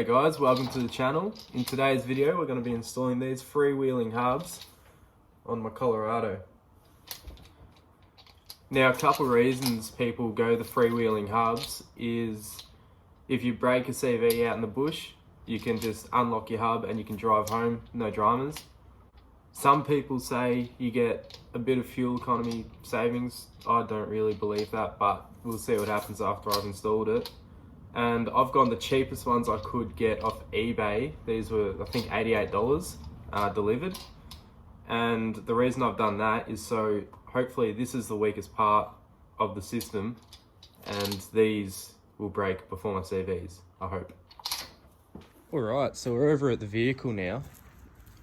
Hey guys, welcome to the channel. In today's video we're going to be installing these freewheeling hubs on my Colorado. Now a couple of reasons people go the freewheeling hubs is if you break a CV out in the bush, you can just unlock your hub and you can drive home, no dramas. Some people say you get a bit of fuel economy savings. I don't really believe that, but we'll see what happens after I've installed it. And I've gone the cheapest ones I could get off eBay. These were, I think, $88 delivered. And the reason I've done that is so hopefully this is the weakest part of the system and these will break before my CVs, I hope. Alright, so we're over at the vehicle now.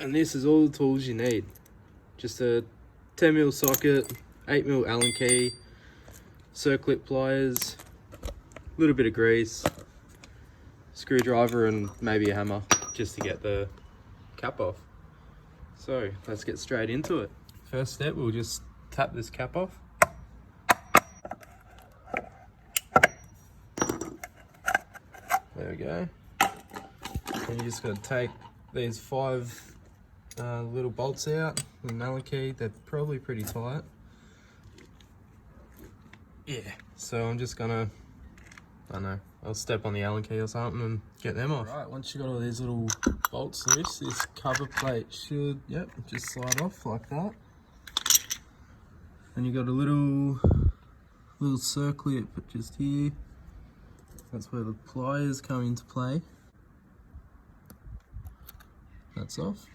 And this is all the tools you need. Just a 10mm socket, 8mm Allen key, circlip pliers, a little bit of grease, screwdriver and maybe a hammer just to get the cap off. So let's get straight into it. First step, we'll just tap this cap off. There we go. And you just got to take these 5 little bolts out with an Allen key. They're probably pretty tight. Yeah, so I'm just gonna, I don't know, I'll step on the Allen key or something and get them off. Right, once you got all these little bolts loose, this cover plate should, yep, just slide off like that. And you got a little circlip just here. That's where the pliers come into play. That's off.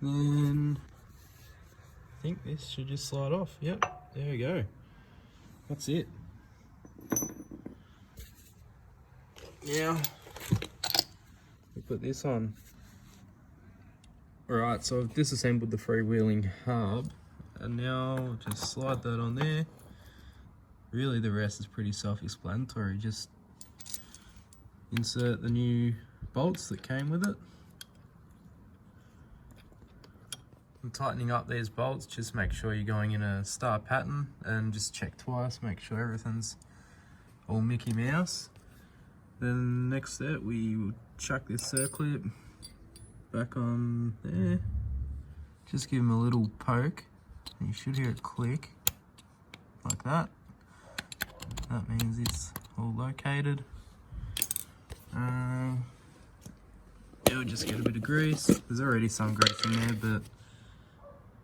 Then I think this should just slide off. Yep, there we go. That's it. Now we put this on. Alright, so I've disassembled the freewheeling hub and now just slide that on there. Really the rest is pretty self-explanatory. Just insert the new bolts that came with it. I'm tightening up these bolts, just make sure you're going in a star pattern and just check twice, make sure everything's all Mickey Mouse. Then next step, we will chuck this circlip back on there. Just give them a little poke and you should hear it click like that. That means it's all located. It'll just get a bit of grease. There's already some grease in there, but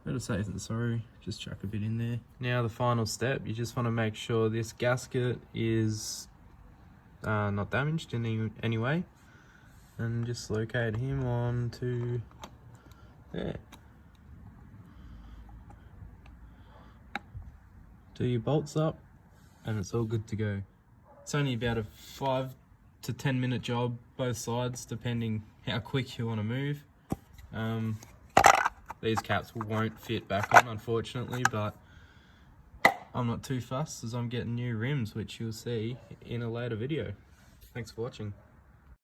better safe than sorry, just chuck a bit in there. Now the final step, you just want to make sure this gasket is not damaged in any way. And just locate him onto there. Do your bolts up and it's all good to go. It's only about a 5 to 10 minute job, both sides, depending how quick you want to move. These caps won't fit back on, unfortunately, but I'm not too fussed as I'm getting new rims, which you'll see in a later video. Thanks for watching.